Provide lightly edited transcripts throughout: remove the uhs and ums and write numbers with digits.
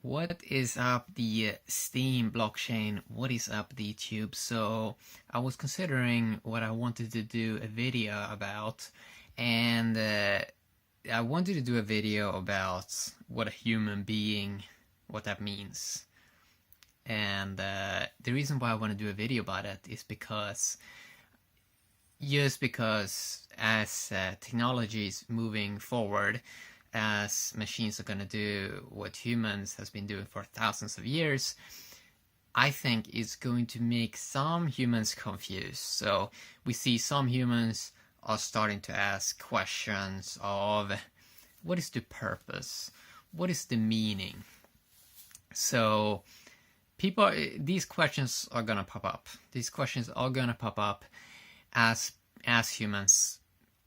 What is up, the Steam blockchain? What is up, the YouTube? So I was considering what I wanted to do a video about, and I wanted to do a video about what a human being, what that means. And the reason why I want to do a video about it is because as technology is moving forward, as machines are going to do what humans has been doing for thousands of years, I think it's going to make some humans confused. So we see some humans are starting to ask questions of what is the purpose? What is the meaning? So these questions are going to pop up. These questions are going to pop up as humans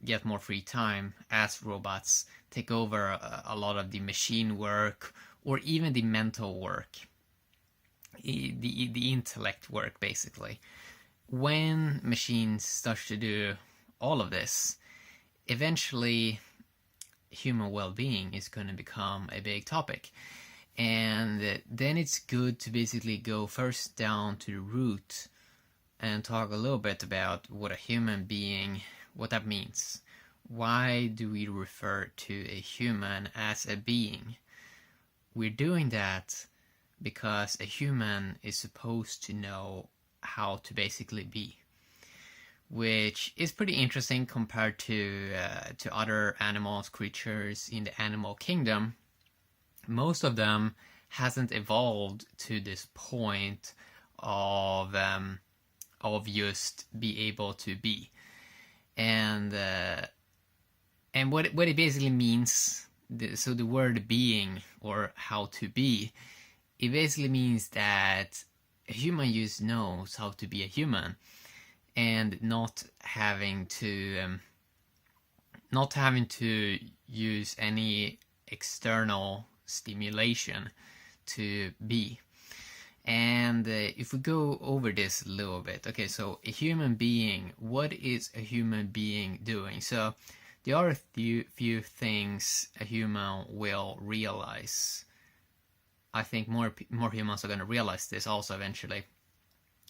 get more free time, as robots take over a lot of the machine work, or even the mental work, the intellect work, basically. When machines start to do all of this, eventually human well-being is going to become a big topic. And then it's good to basically go first down to the root and talk a little bit about what a human being, what that means. Why do we refer to a human as a being? We're doing that because a human is supposed to know how to basically be, which is pretty interesting compared to other animals, creatures in the animal kingdom. Most of them hasn't evolved to this point of just be able to be. And what it basically means, so the word being, or how to be, it basically means that a human just knows how to be a human, and not having to use any external stimulation to be. And if we go over this a little bit, okay, so a human being, what is a human being doing? So there are a few things a human will realize. I think more humans are going to realize this also eventually.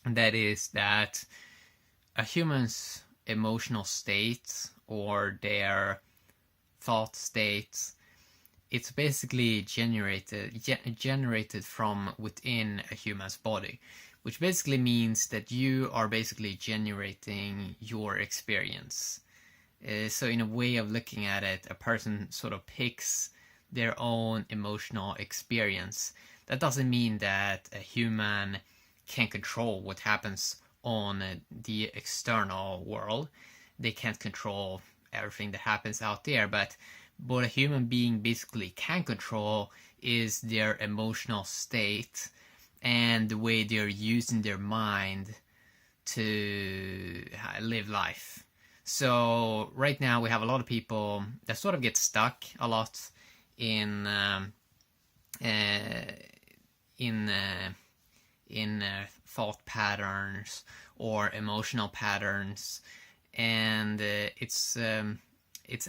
And that is that a human's emotional state, or their thought state, it's basically generated from within a human's body, which basically means that you are basically generating your experience. So in a way of looking at it, a person sort of picks their own emotional experience. That doesn't mean that a human can control what happens on the external world. They can't control everything that happens out there, but what a human being basically can control is their emotional state and the way they're using their mind to live life. So right now we have a lot of people that sort of get stuck a lot in thought patterns or emotional patterns, and it's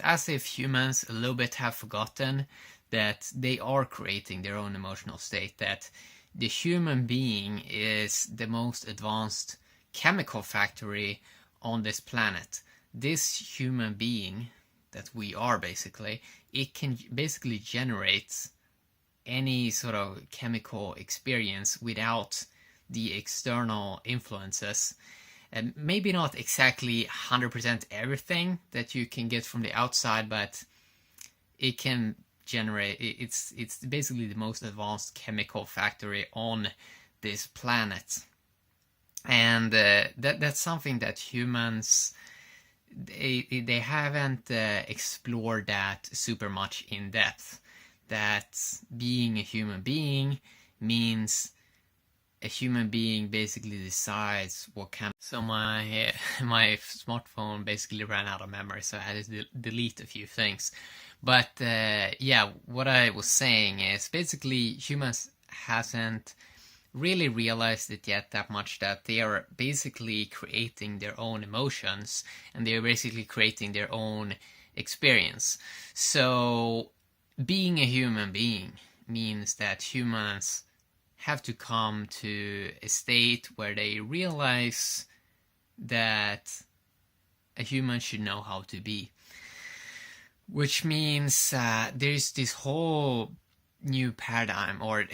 as if humans a little bit have forgotten that they are creating their own emotional state, that the human being is the most advanced chemical factory on this planet. This human being that we are, basically, it can basically generate any sort of chemical experience without the external influences. And maybe not exactly 100% everything that you can get from the outside, but it can generate, it's basically the most advanced chemical factory on this planet. And that's something that humans, they haven't explored that super much in depth. That being a human being means a human being basically decides what kind. So my smartphone basically ran out of memory, so I had to delete a few things. But yeah, what I was saying is basically humans hasn't really realized it yet that much, that they are basically creating their own emotions, and they are basically creating their own experience. So being a human being means that humans have to come to a state where they realize that a human should know how to be. Which means there's this whole new paradigm, or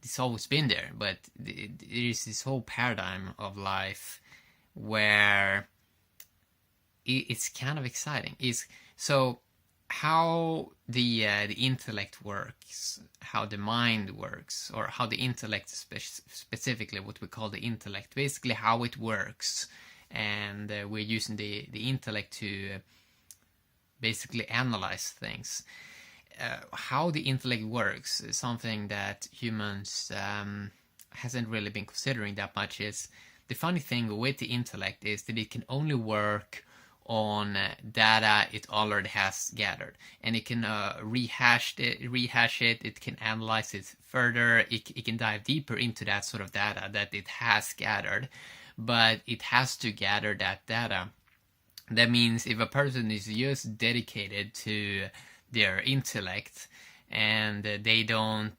it's always been there, but there is this whole paradigm of life where it's kind of exciting. So how the intellect works, how the mind works, or how the intellect, specifically what we call the intellect, basically how it works, and we're using the intellect to basically analyze things. How the intellect works is something that humans hasn't really been considering that much. Is the funny thing with the intellect is that it can only work on data it already has gathered, and it can rehash it, it can analyze it further, it can dive deeper into that sort of data that it has gathered, but it has to gather that data. That means if a person is just dedicated to their intellect and they don't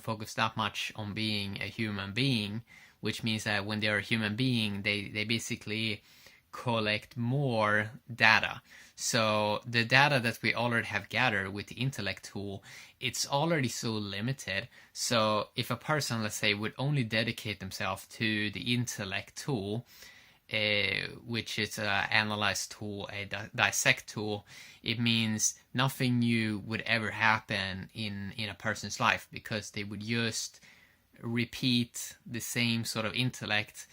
focus that much on being a human being, which means that when they're a human being, they basically collect more data. So the data that we already have gathered with the intellect tool, it's already so limited. So if a person, let's say, would only dedicate themselves to the intellect tool, which is an analyze tool, a dissect tool, it means nothing new would ever happen in a person's life, because they would just repeat the same sort of intellect.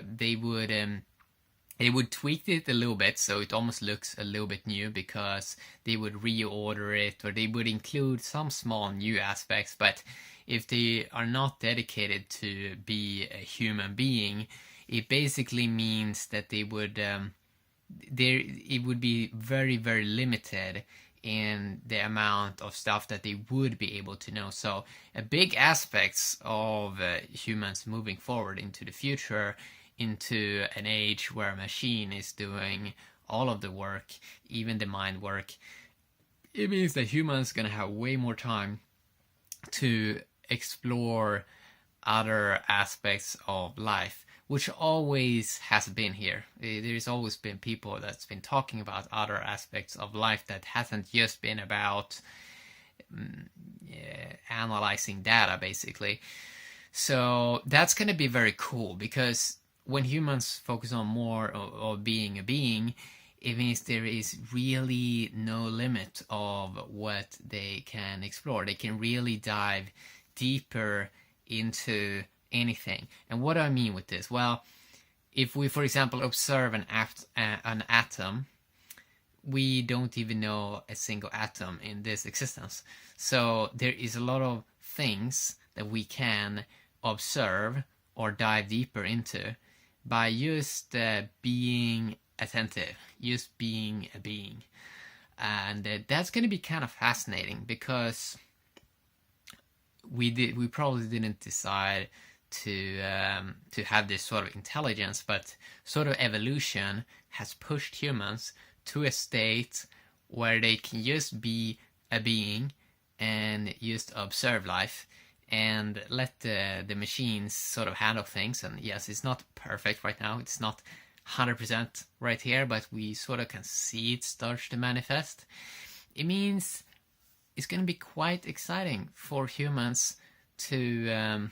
They would tweak it a little bit so it almost looks a little bit new, because they would reorder it, or they would include some small new aspects. But if they are not dedicated to be a human being, it basically means that they would it would be very, very limited in the amount of stuff that they would be able to know. So a big aspects of humans moving forward into the future, into an age where a machine is doing all of the work, even the mind work, it means that humans are going to have way more time to explore other aspects of life, which always has been here. There's always been people that's been talking about other aspects of life that hasn't just been about analyzing data, basically. So that's going to be very cool, because when humans focus on more of being a being, it means there is really no limit of what they can explore. They can really dive deeper into anything. And what do I mean with this? Well, if we, for example, observe an atom, we don't even know a single atom in this existence. So there is a lot of things that we can observe or dive deeper into by just being attentive, just being a being. And that's going to be kind of fascinating, because we probably didn't decide to have this sort of intelligence, but sort of evolution has pushed humans to a state where they can just be a being and just observe life and let the machines sort of handle things. And yes, it's not perfect right now, it's not 100% right here, but we sort of can see it starts to manifest. It means it's going to be quite exciting for humans to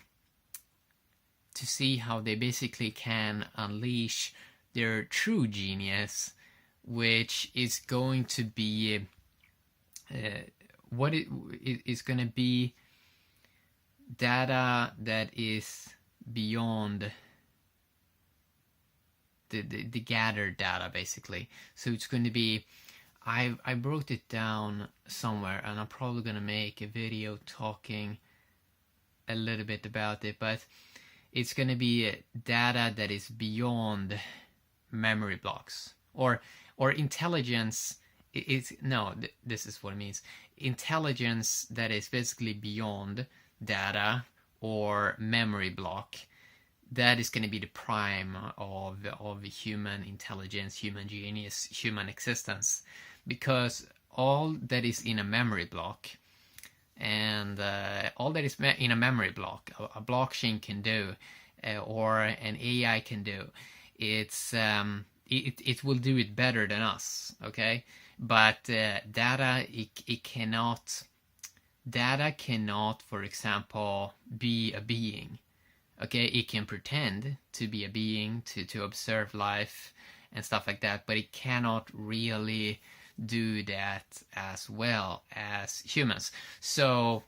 see how they basically can unleash their true genius, which is going to be what it is going to be data that is beyond the gathered data, basically. So it's going to be, I wrote it down somewhere, and I'm probably going to make a video talking a little bit about it, but it's going to be data that is beyond memory blocks, or intelligence. This is what it means. Intelligence that is basically beyond data or memory block. That is going to be the prime of human intelligence, human genius, human existence. Because all that is in a memory block and all that is in a memory block, a blockchain can do, or an AI can do. It will do it better than us, okay? But data, it cannot. Data cannot, for example, be a being. Okay, it can pretend to be a being, to observe life and stuff like that, but it cannot really do that as well as humans. So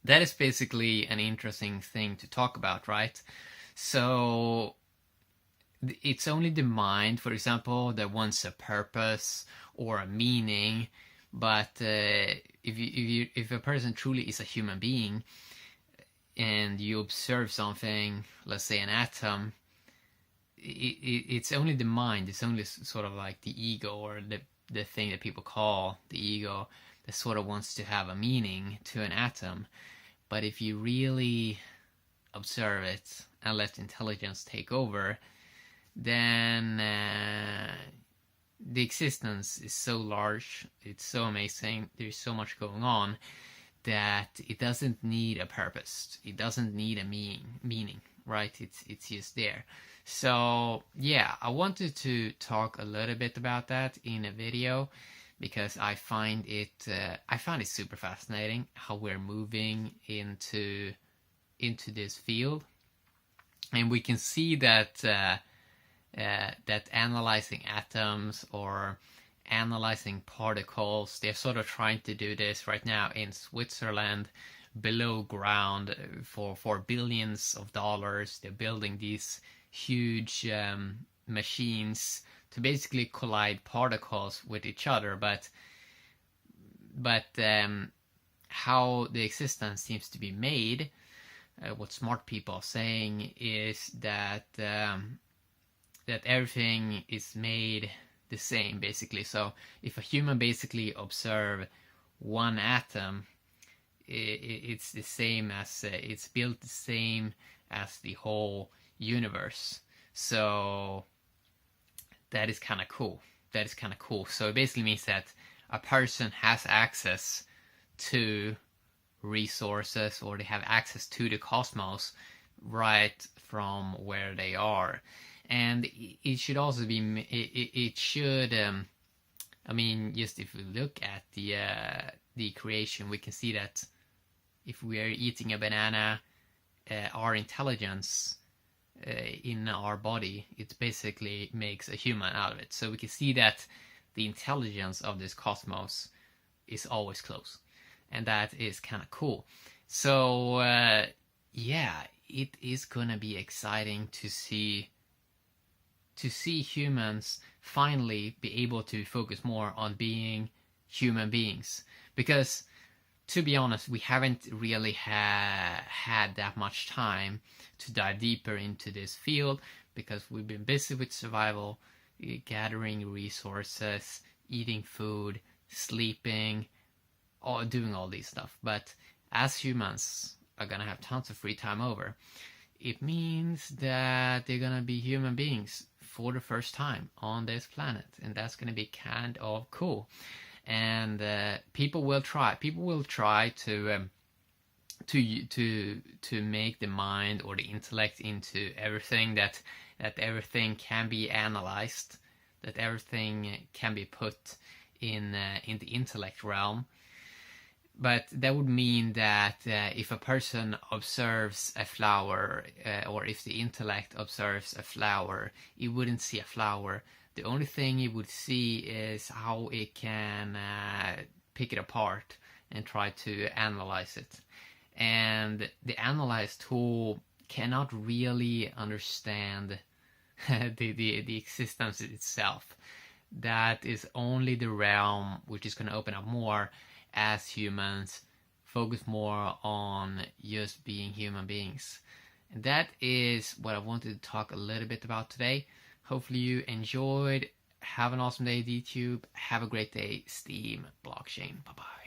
that is basically an interesting thing to talk about, right? So it's only the mind, for example, that wants a purpose or a meaning. But if a person truly is a human being, and you observe something, let's say an atom, it's only the mind, it's only sort of like the ego, or the thing that people call the ego, that sort of wants to have a meaning to an atom. But if you really observe it and let intelligence take over, then the existence is so large, it's so amazing, there's so much going on, that it doesn't need a purpose, it doesn't need a meaning, right? It's just there. So yeah, I wanted to talk a little bit about that in a video, because I find it super fascinating how we're moving into this field, and we can see that that analyzing atoms or analyzing particles, they're sort of trying to do this right now in Switzerland below ground for billions of dollars. They're building these huge machines to basically collide particles with each other, but how the existence seems to be made, what smart people are saying is that that everything is made the same, basically. So if a human basically observe one atom, it's the same as it's built the same as the whole universe. So that is kind of cool. So it basically means that a person has access to resources, or they have access to the cosmos right from where they are. And it should also be, it should, I mean, just if we look at the creation, we can see that if we are eating a banana, our intelligence in our body, it basically makes a human out of it. So we can see that the intelligence of this cosmos is always close, and that is kind of cool. So yeah, it is gonna be exciting to see humans finally be able to focus more on being human beings, because to be honest, we haven't really had that much time to dive deeper into this field, because we've been busy with survival, gathering resources, eating food, sleeping, or doing all these stuff. But as humans are gonna have tons of free time over, it means that they're gonna be human beings for the first time on this planet, and that's gonna be kind of cool. And people will try to make the mind or the intellect into everything, that everything can be analyzed, that everything can be put in the intellect realm. But that would mean that if a person observes a flower, or if the intellect observes a flower, it wouldn't see a flower. The only thing it would see is how it can pick it apart and try to analyze it. And the analyze tool cannot really understand the existence itself. That is only the realm which is going to open up more as humans focus more on just being human beings. And that is what I wanted to talk a little bit about today. Hopefully you enjoyed. Have an awesome day, DTube. Have a great day, Steam Blockchain. Bye-bye.